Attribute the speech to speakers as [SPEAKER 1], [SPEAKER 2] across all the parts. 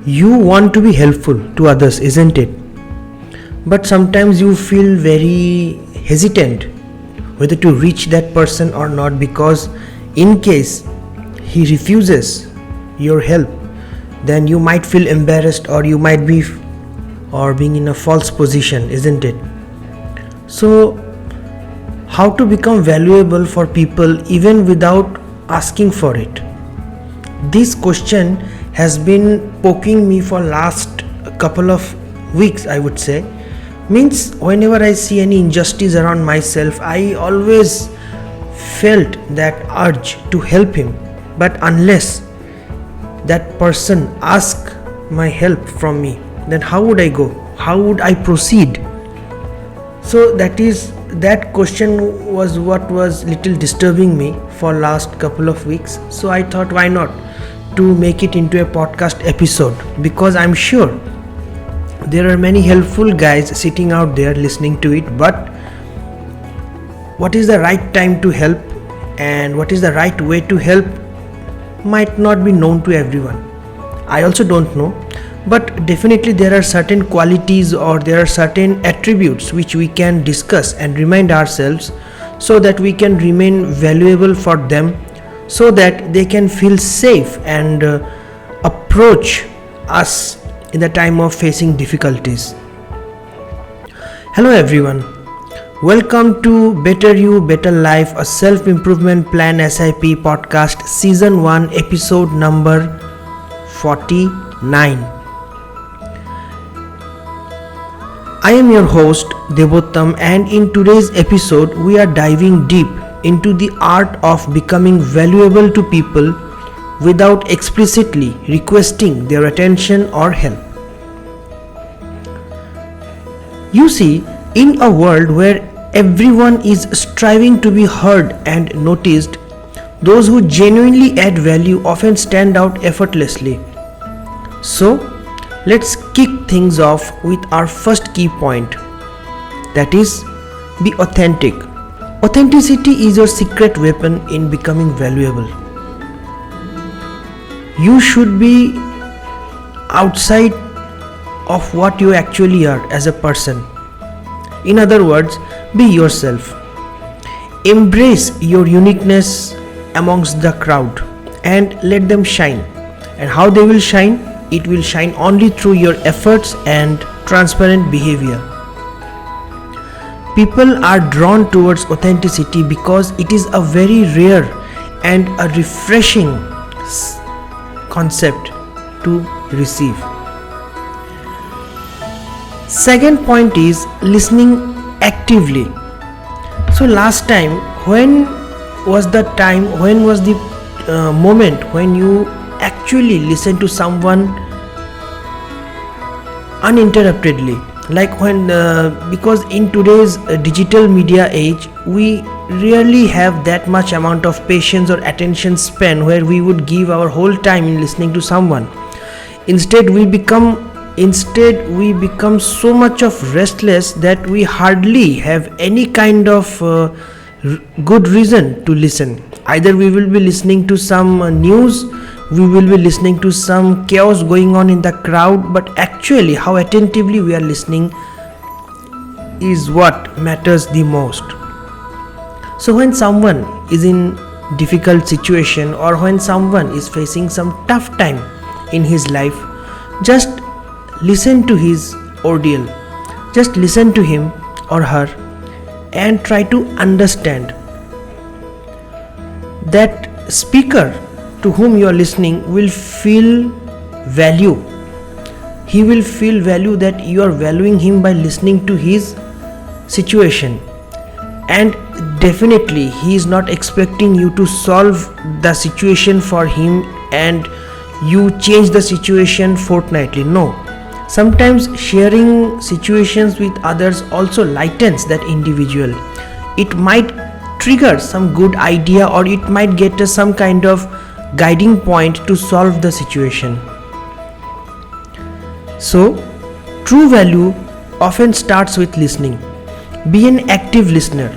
[SPEAKER 1] You want to be helpful to others, isn't it? But sometimes you feel very hesitant whether to reach that person or not, because in case he refuses your help, then you might feel embarrassed, or you might be or being in a false position, isn't it? So how to become valuable for people even without asking for it? This question has been poking me for last couple of weeks, I would say. Means whenever I see any injustice around myself, I always felt that urge to help him, but unless that person asks my help from me, then how would I go? How would I proceed? So that question was what was little disturbing me for last couple of weeks. So I thought, why not to make it into a podcast episode, because I'm sure there are many helpful guys sitting out there listening to it, but what is the right time to help and what is the right way to help might not be known to everyone. I also don't know, but definitely there are certain qualities or there are certain attributes which we can discuss and remind ourselves, so that we can remain valuable for them, so that they can feel safe and approach us in the time of facing difficulties. Hello everyone, welcome to Better You, Better Life, a self-improvement plan SIP podcast, season 1, episode number 49. I am your host Debottam, and in today's episode we are diving deep into the art of becoming valuable to people without explicitly requesting their attention or help. You see, in a world where everyone is striving to be heard and noticed, those who genuinely add value often stand out effortlessly. So, let's kick things off with our first key point, that is, be authentic. Authenticity is your secret weapon in becoming valuable. You should be outside of what you actually are as a person. In other words, be yourself. Embrace your uniqueness amongst the crowd and let them shine. And how they will shine? It will shine only through your efforts and transparent behavior. People are drawn towards authenticity because it is a very rare and a refreshing concept to receive. Second point is listening actively. So last time, when was the moment when you actually listen to someone uninterruptedly? Like when because in today's digital media age, we rarely have that much amount of patience or attention span where we would give our whole time in listening to someone. Instead we become so much of restless that we hardly have any kind of good reason to listen. Either we will be listening to some news, we will be listening to some chaos going on in the crowd, but actually how attentively we are listening is what matters the most. So when someone is in difficult situation, or when someone is facing some tough time in his life, just listen to his ordeal. Just listen to him or her and try to understand. That speaker to whom you are listening will feel value. He will feel value that you are valuing him by listening to his situation. And definitely he is not expecting you to solve the situation for him and you change the situation fortnightly. No. Sometimes sharing situations with others also lightens that individual. It might trigger some good idea, or it might get us some kind of guiding point to solve the situation. So, true value often starts with listening. Be an active listener.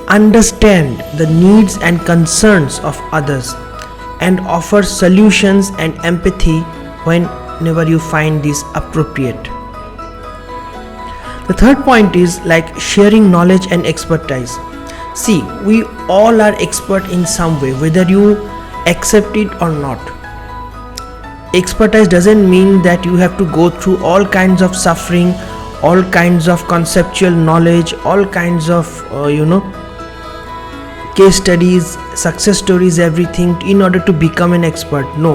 [SPEAKER 1] Understand the needs and concerns of others and offer solutions and empathy when whenever you find this appropriate. The third point is like sharing knowledge and expertise. See, we all are expert in some way, whether you accept it or not. Expertise doesn't mean that you have to go through all kinds of suffering, all kinds of conceptual knowledge, all kinds of case studies, success stories, everything in order to become an expert. No,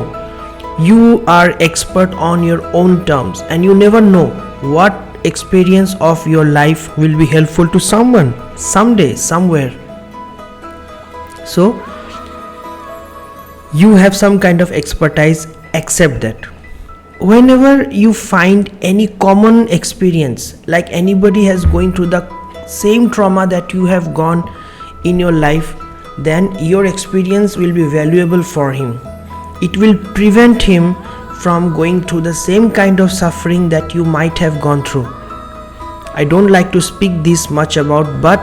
[SPEAKER 1] you are expert on your own terms, and you never know what experience of your life will be helpful to someone someday, somewhere. So you have some kind of expertise, accept that. Whenever you find any common experience, like anybody has going through the same trauma that you have gone in your life, then your experience will be valuable for him. It will prevent him from going through the same kind of suffering that you might have gone through. I don't like to speak this much about, but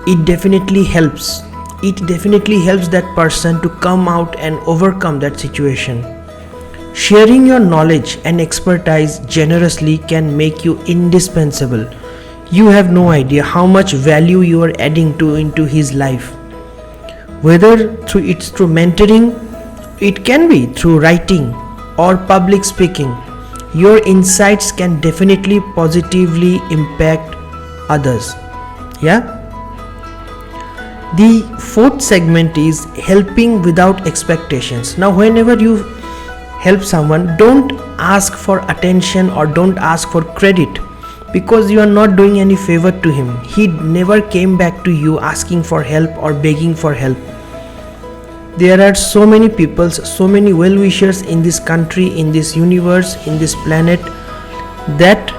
[SPEAKER 1] it definitely helps. It definitely helps that person to come out and overcome that situation. Sharing your knowledge and expertise generously can make you indispensable. You have no idea how much value you are adding into his life. Whether through mentoring, it can be through writing or public speaking. Your insights can definitely positively impact others. Yeah? The fourth segment is helping without expectations. Now, whenever you help someone, don't ask for attention or don't ask for credit, because you are not doing any favor to him. He never came back to you asking for help or begging for help. There are so many people, so many well-wishers in this country, in this universe, in this planet, that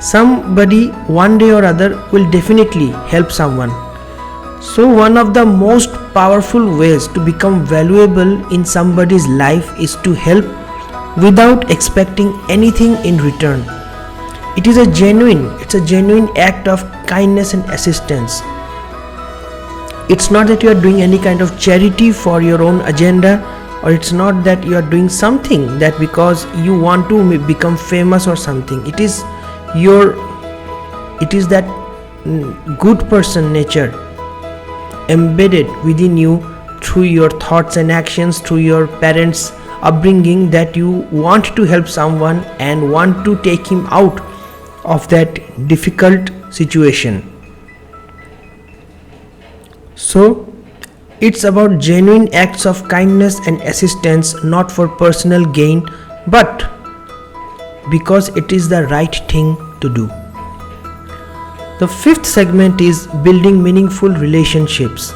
[SPEAKER 1] somebody one day or other will definitely help someone. So one of the most powerful ways to become valuable in somebody's life is to help without expecting anything in return. It's a genuine act of kindness and assistance. It's not that you are doing any kind of charity for your own agenda, or it's not that you are doing something that because you want to become famous or something. It is that good person nature embedded within you through your thoughts and actions, through your parents' upbringing, that you want to help someone and want to take him out of that difficult situation. So it's about genuine acts of kindness and assistance, not for personal gain, but because it is the right thing to do. The fifth segment is building meaningful relationships.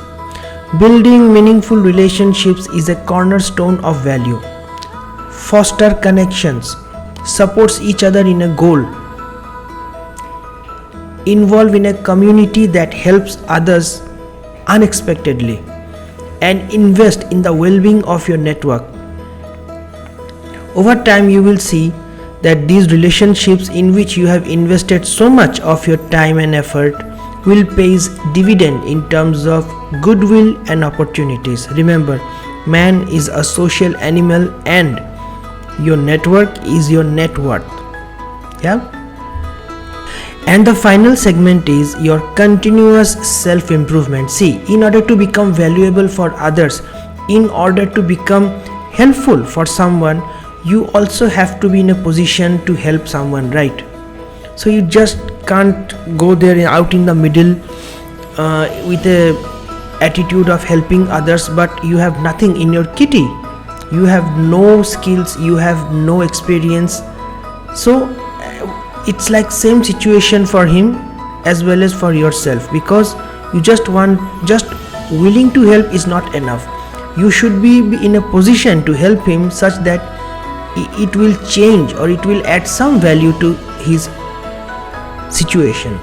[SPEAKER 1] Building meaningful relationships is a cornerstone of value. Foster connections, supports each other in a goal, involve in a community that helps others unexpectedly, and invest in the well-being of your network. Over time, you will see that these relationships in which you have invested so much of your time and effort will pay dividend in terms of goodwill and opportunities. Remember, man is a social animal and your network is your net worth. Yeah? And the final segment is your continuous self-improvement. See, in order to become valuable for others, in order to become helpful for someone, you also have to be in a position to help someone, right? So you just can't go there out in the middle with a attitude of helping others, but you have nothing in your kitty. You have no skills, you have no experience. So it's like same situation for him as well as for yourself, because you just willing to help is not enough. You should be in a position to help him such that it will change or it will add some value to his situation.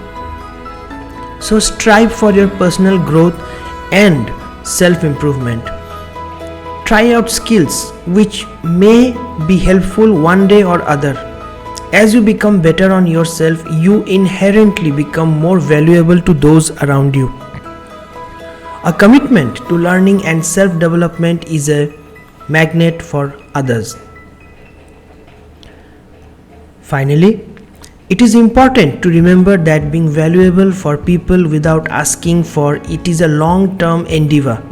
[SPEAKER 1] So strive for your personal growth and self-improvement. Try out skills which may be helpful one day or other. As you become better on yourself, you inherently become more valuable to those around you. A commitment to learning and self-development is a magnet for others. Finally, it is important to remember that being valuable for people without asking for it is a long-term endeavor.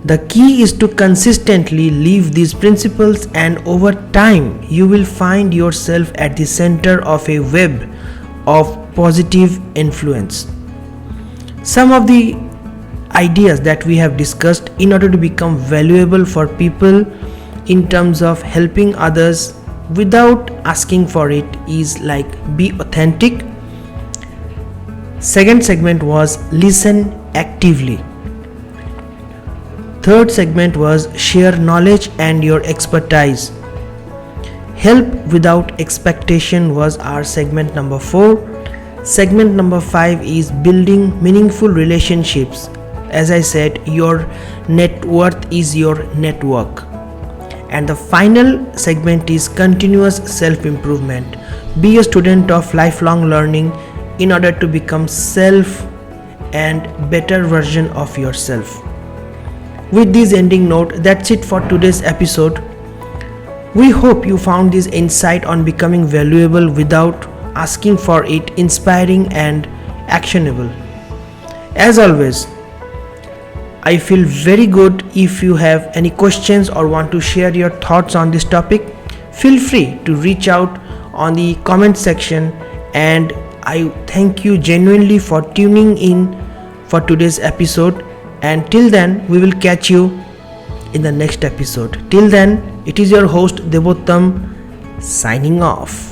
[SPEAKER 1] The key is to consistently live these principles, and over time you will find yourself at the center of a web of positive influence. Some of the ideas that we have discussed in order to become valuable for people in terms of helping others without asking for it is like be authentic. Second segment was listen actively. Third segment was share knowledge and your expertise. Help without expectation was our segment number 4. Segment number 5 is building meaningful relationships. As I said, your net worth is your network. And the final segment is continuous self-improvement. Be a student of lifelong learning in order to become self and better version of yourself. With this ending note, that's it for today's episode. We hope you found this insight on becoming valuable without asking for it inspiring and actionable. As always, I feel very good. If you have any questions or want to share your thoughts on this topic, feel free to reach out on the comment section, and I thank you genuinely for tuning in for today's episode. And till then, we will catch you in the next episode. Till then, it is your host Debottam signing off.